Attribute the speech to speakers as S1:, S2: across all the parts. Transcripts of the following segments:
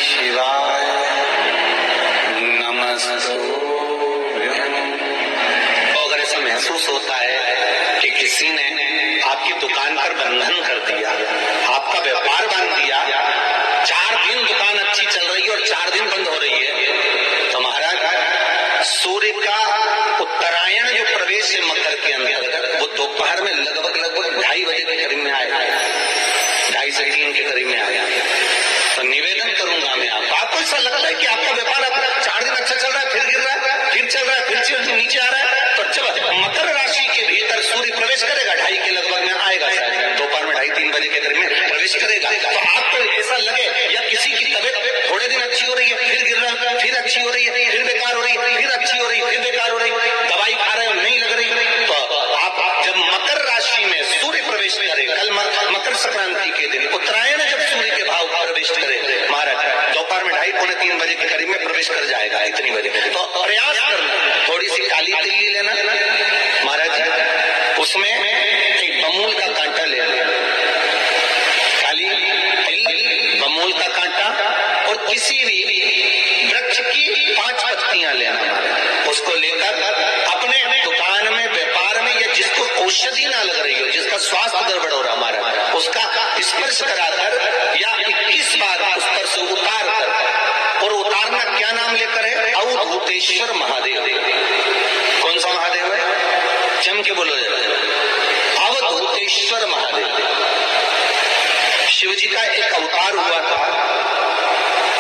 S1: शिवाय नमस्तुभ्यं। अगर ऐसा महसूस होता है कि किसी ने आपकी दुकान पर बंधन कर दिया, आपका व्यापार बांध दिया, 4 दिन दुकान अच्छी चल रही है और 4 दिन बंद हो रही है, तो महाराज सूर्य का उत्तरायण जो प्रवेश है मकर के अंतर्गत, वो दोपहर में लगभग 2:30 बजे के करीब में आएगा, 2:30 से 3 के करीब में आया। तो निवेदन करूंगा मैं आपको ऐसा लगता है कि आपका व्यापार 4 दिन अच्छा चल रहा है, फिर गिर रहा है, फिर चल रहा है, फिर नीचे आ रहा है, तो जब मकर राशि के भीतर सूर्य प्रवेश करेगा 2:30 के लगभग में आएगा, शायद दोपहर में 2:30-3 बजे के करीब में प्रवेश करेगा, तो आपको ऐसा लगे या किसी की तबियत थोड़े दिन अच्छी हो रही है, फिर गिर रहा है, फिर अच्छी हो रही है, फिर बेकार हो रही है, फिर अच्छी हो रही है, फिर बेकार हो रही है, दवाई खा रहे हो नहीं लग रही, तो आप जब मकर राशि में सूर्य प्रवेश करे, कल मकर संक्रांति के दिन उत्तरायण जब सूर्य के भाव प्रवेश करे महाराज, दोपहर में 2:30-3 बजे के करीब में प्रवेश कर जाएगा, इतनी बजे, तो प्रयास करना थोड़ी सी काली तिल्ली लेना महाराज, उसमें एक बमूल का कांटा ले लेना, काली तिल, बमूल का कांटा, और किसी भी वृक्ष की 5 पत्तियां लेना महाराज, उसको लेकर अपने दुकान में, व्यापार में, या जिसको औषधि ना लग रही हो, जिसका स्वास्थ्य गड़बड़ हो रहा महाराज, उसका स्पर्श कराकर या 21 बार उस पर से उतार कर, और उतारना क्या नाम लेकर है, अवधूतेश्वर महादेव। कौन सा महादेव है, जम के बोलो जरा, अवधूतेश्वर महादेव। शिव जी का एक अवतार हुआ था,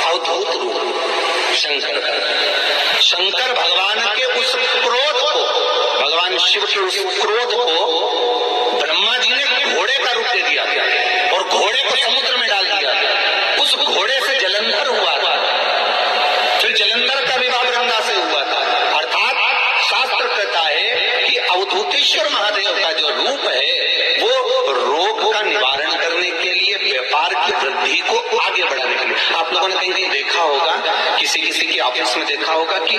S1: अवधूत रूप शंकर का। शंकर भगवान के उस क्रोध को, भगवान शिव के उस क्रोध को ब्रह्मा जी ने घोड़े का रूप दे दिया था और घोड़े को समुद्र में डाल दिया था। उस घोड़े से जलंधर हुआ था, फिर जलंधर का विवाह वृंदा से हुआ था। अर्थात शास्त्र कहता है कि अवधूतेश्वर महादेव का जो रूप है वो रोग का निवारण करने के लिए, व्यापार की वृद्धि को आगे बढ़ाने के लिए। आप लोगों ने कहीं देखा होगा, किसी के ऑफिस में देखा होगा कि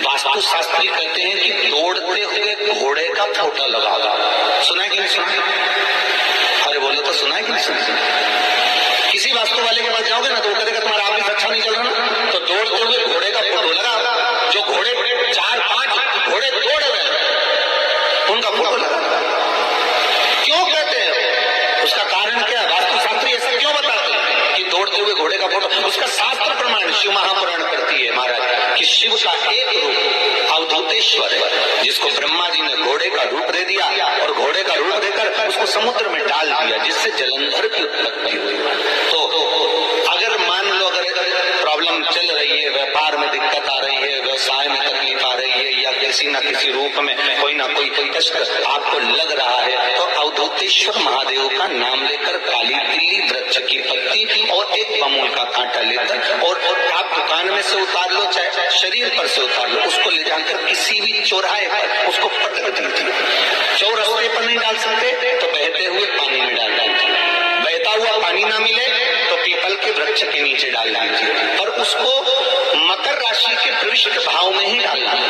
S1: वास्तु शास्त्री कहते हैं कि दौड़ते हुए घोड़े का फोटो लगाओ। सुना है कि नहीं सुना? अरे बोलो तो सुना है कि नहीं सुना? किसी वास्तु वाले के पास जाओगे ना तो वो कहेगा तुम्हारा ऑफिस अच्छा नहीं चल रहा ना, तो दौड़ते हुए घोड़े का फोटो लगा, जो घोड़े 4-5 घोड़े दौड़ रहे हैं उनका फोटो लगा। क्यों कहते हैं, उसका कारण क्या है, वास्तु शास्त्री ऐसा क्यों बताते हैं कि दौड़ते हुए घोड़े का फोटो? उसका शास्त्र प्रमाण शिव महापुराण करती है महाराज कि शिव का एक रूप अवधूतेश्वर है, जिसको ब्रह्मा जी ने घोड़े का रूप दे दिया और घोड़े का रूप देकर उसको समुद्र में डाल दिया, जिससे जलंधर की उत्पत्ति हुई। तो अगर मान लो अगर प्रॉब्लम चल रही है, व्यापार में दिक्कत आ रही है, व्यवसाय में तकलीफ आ रही है, या किसी न किसी रूप में कोई ना कोई कष्ट आपको लग रहा है, तो अवधूतेश्वर महादेव का नाम लेकर काली तिल्ली, वृक्ष की पत्ती और एक बमूल का कांटा लेकर, और आप दुकान में से उतार लो, चाहे शरीर पर से उतार लो, उसको ले जाकर किसी भी चौराहे पर उसको पटक दीजिए। चौराहे पर नहीं डाल सकते तो बहते हुए पानी में डाल दीजिए, बहता हुआ पानी ना मिले तो पीपल के वृक्ष के नीचे डाल दीजिए, और उसको मकर राशि के पृष्ठ भाव में ही डालना है।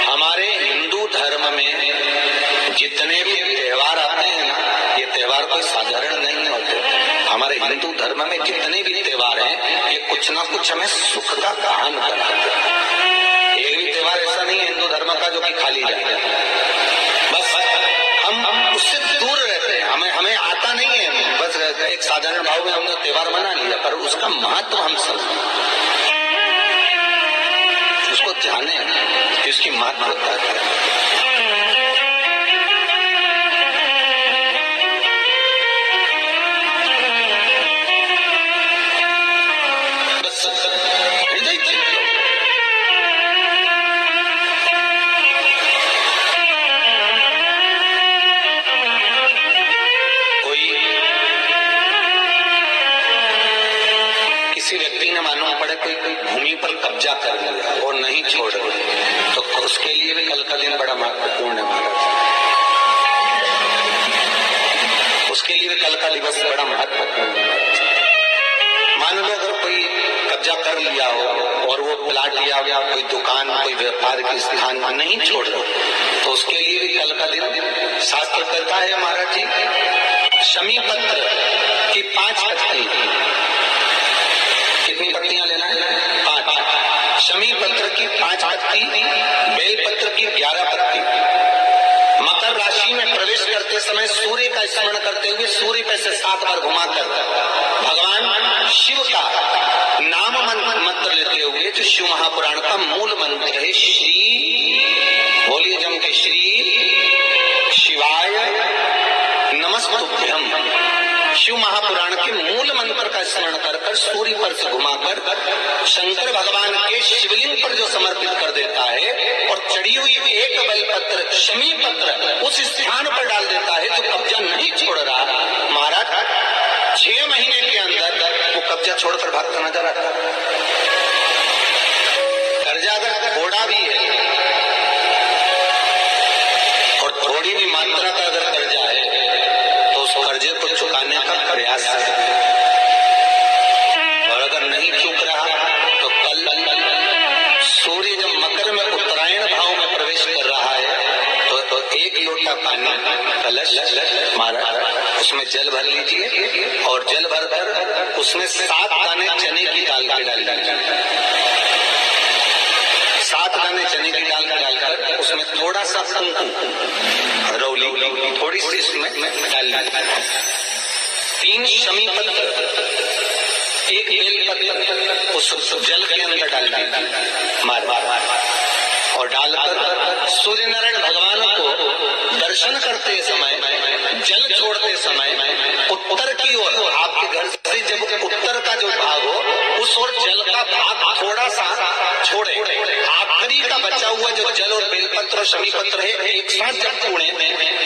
S1: हमारे हिंदू धर्म में जितने भी त्योहार आते हैं ना, ये त्योहार कोई साधारण नहीं होते। हमारे हिंदू धर्म में जितने भी त्योहार हैं, ये कुछ ना कुछ हमें सुख का कारण कराते हैं। एक भी त्योहार ऐसा नहीं है हिंदू धर्म का जो कि खाली जाता है। बस हम उससे दूर रहते हैं, हमें आता नहीं है, बस एक साधारण भाव में हमने त्योहार मना लिया, पर उसका महत्व हम समझें, उसको जाने कि उसकी महत्वता है। किसी व्यक्ति ने मालूम पड़े कोई भूमि पर कब्जा कर लिया और नहीं छोड़ रहे, तो उसके लिए भी कल का दिन बड़ा महत्वपूर्ण है महाराज। उसके लिए भी कल का दिवस बड़ा महत्वपूर्ण है। मान लो अगर कोई कब्जा कर लिया हो और वो प्लाट या कोई दुकान कोई व्यापार के स्थान नहीं छोड़ दो तो उसके लिए भी कल का दिन शास्त्र कहता है महाराज जी शमी पत्र की 5 पत्ती, कितनी पत्तियां लेना है? 5। शमी पत्र की 5 पत्ती, बेल पत्र की 11 पत्ती। मकर राशि में प्रवेश करते समय सूर्य का स्मरण करते हुए सूर्य पे से 7 बार घुमाकर भगवान शिव का नाम मंत्र लेते हुए, जो शिव महापुराण का मूल मंत्र है, श्री बोलिए जम के श्री शिवाय नमस्तुभ्यम, शिव महापुराण के मूल मंत्र का स्मरण कर कर सूर्य पर से घुमाकर शंकर भगवान के शिवलिंग पर जो समर्पित कर देता है और चढ़ी हुई एक बेलपत्र शमी पत्र उस स्थान पर डाल देता है जो कब्जा नहीं छोड़ रहा, महाराज 6 महीने के अंदर वो कब्जा छोड़कर भागता नजर आता। कर्जा अगर थोड़ा भी है और थोड़ी भी मात्रा का अगर कर्जा है तो उस कर्जे को चुकाने का प्रयास है, और अगर नहीं चुक रहा तो कल सूर्य जब मकर में उत्तरायण भाव में प्रवेश कर रहा है तो 1 लोटा पानी कलश मारा, उसमें जल भर लीजिए और जल भर कर उसमें 7 दाने चने की दाल के डाल दीजिए। 7 दाने चने की दाल का डालकर उसमें थोड़ा सा कुंकुम रौली थोड़ी सी उसमें डाल दीजिए। 3 शमी पत्र, 1 बेल पत्र उस जल के अंदर डाल दीजिए मार और डालकर सूर्य नारायण भगवान को दर्शन करते समय, जल छोड़ते समय उत्तर की ओर, आपके घर से जब उत्तर का जो भाग हो उस ओर जल का भाग थोड़ा सा छोड़े, आखिरी का बचा हुआ जो जल और बेलपत्र और शमी पत्र है एक साथ जब छोड़े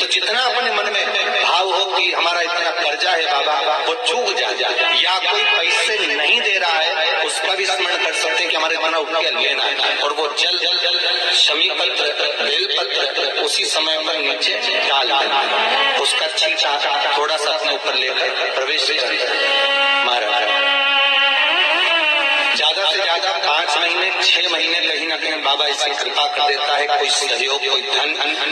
S1: तो जितना अपने मन में भाव हो कि हमारा इतना कर्जा है बाबा वो चूक जा या कोई पैसे नहीं दे रहा है उसका भी स्मरण कर सकते हैं कि हमारे मना उठ के लेना है, और वो जल शमी पत्र बेलपत्र उसी समय पर नीचे डाल देना, उसका छींटा थोड़ा सा अपने ऊपर लेकर प्रवेश कर महाराज। ज्यादा से ज्यादा 5 महीने 6 महीने कहीं ना कहीं बाबा इससे कृपा कर देता है, कोई सहयोग, कोई धन,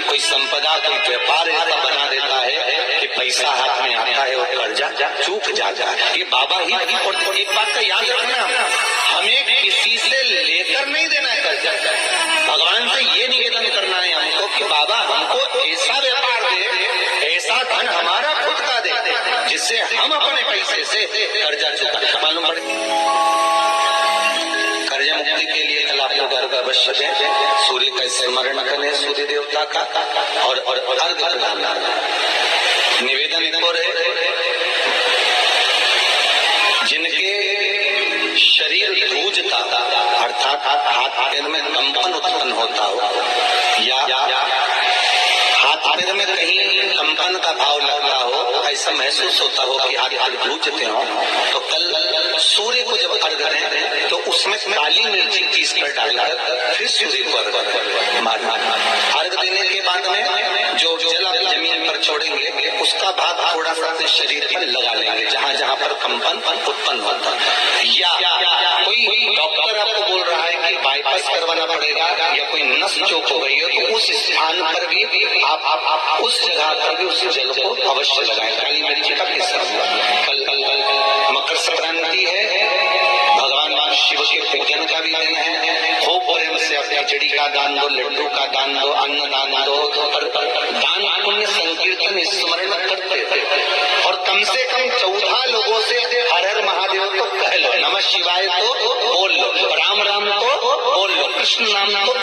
S1: कोई संपदा, कोई व्यापार ऐसा बना देता है कि पैसा हाथ में आता है और कर्जा चूक जाता है। ये बाबा ही, और एक बात का याद रखना, हमें किसी से लेकर नहीं देना है कर्जा, भगवान से ये निवेदन करना है हमको कि बाबा हमको ऐसा व्यापार दे, ऐसा धन हमारा खुद का दे जिससे हम अपने पैसे से कर्जा चुका। मालूम पड़े कर्जा मुक्ति के लिए कल आप लोग अर्घ अवश्य दें, सूर्य का स्मरण करें, सूर्य देवता का, और अर्घ प्रदान निवेदन इनको रहे जिनके शरीर ध्रुजता अर्थात हाथ पैर में कंपन उत्पन्न होता हो या हाथ पैर में कहीं कंपन का भाव लगता हो, ऐसा महसूस होता हो कि हाथ हाथ ध्रुजते हो, तो कल सूर्य को जब अर्घ दें तो उसमें काली मिर्ची पीस कर डालकर फिर सूर्य को अर्घ मारना। अर्घ देने के बाद में जो जल आप जमीन पर छोड़ेंगे उसका भाग थोड़ा सा अपने शरीर पर लगा लेंगे जहाँ जहाँ पर कंपन उत्पन्न होता है। या कोई डॉक्टर आपको बोल रहा है कि बाईपास करवाना पड़ेगा या कोई नस चौक हो गई है तो उस स्थान पर भी आप उस जगह पर भी उस जल को अवश्य लगाएं। काली मिर्ची का किस्सा कल मकर संक्रांति है, भगवान शिव के पूजन का भी दिन है, खूब प्रेम से अपनी खिचड़ी का दान दो, लड्डू का दान दो, अन्न दान दो, दान पुण्य संकीर्तन स्मरण करते थे, और कम से कम 14 लोगों से हर हर महादेव तो कह लो, नमः शिवाय तो बोल लो, राम राम तो बोल लो, कृष्ण नाम तो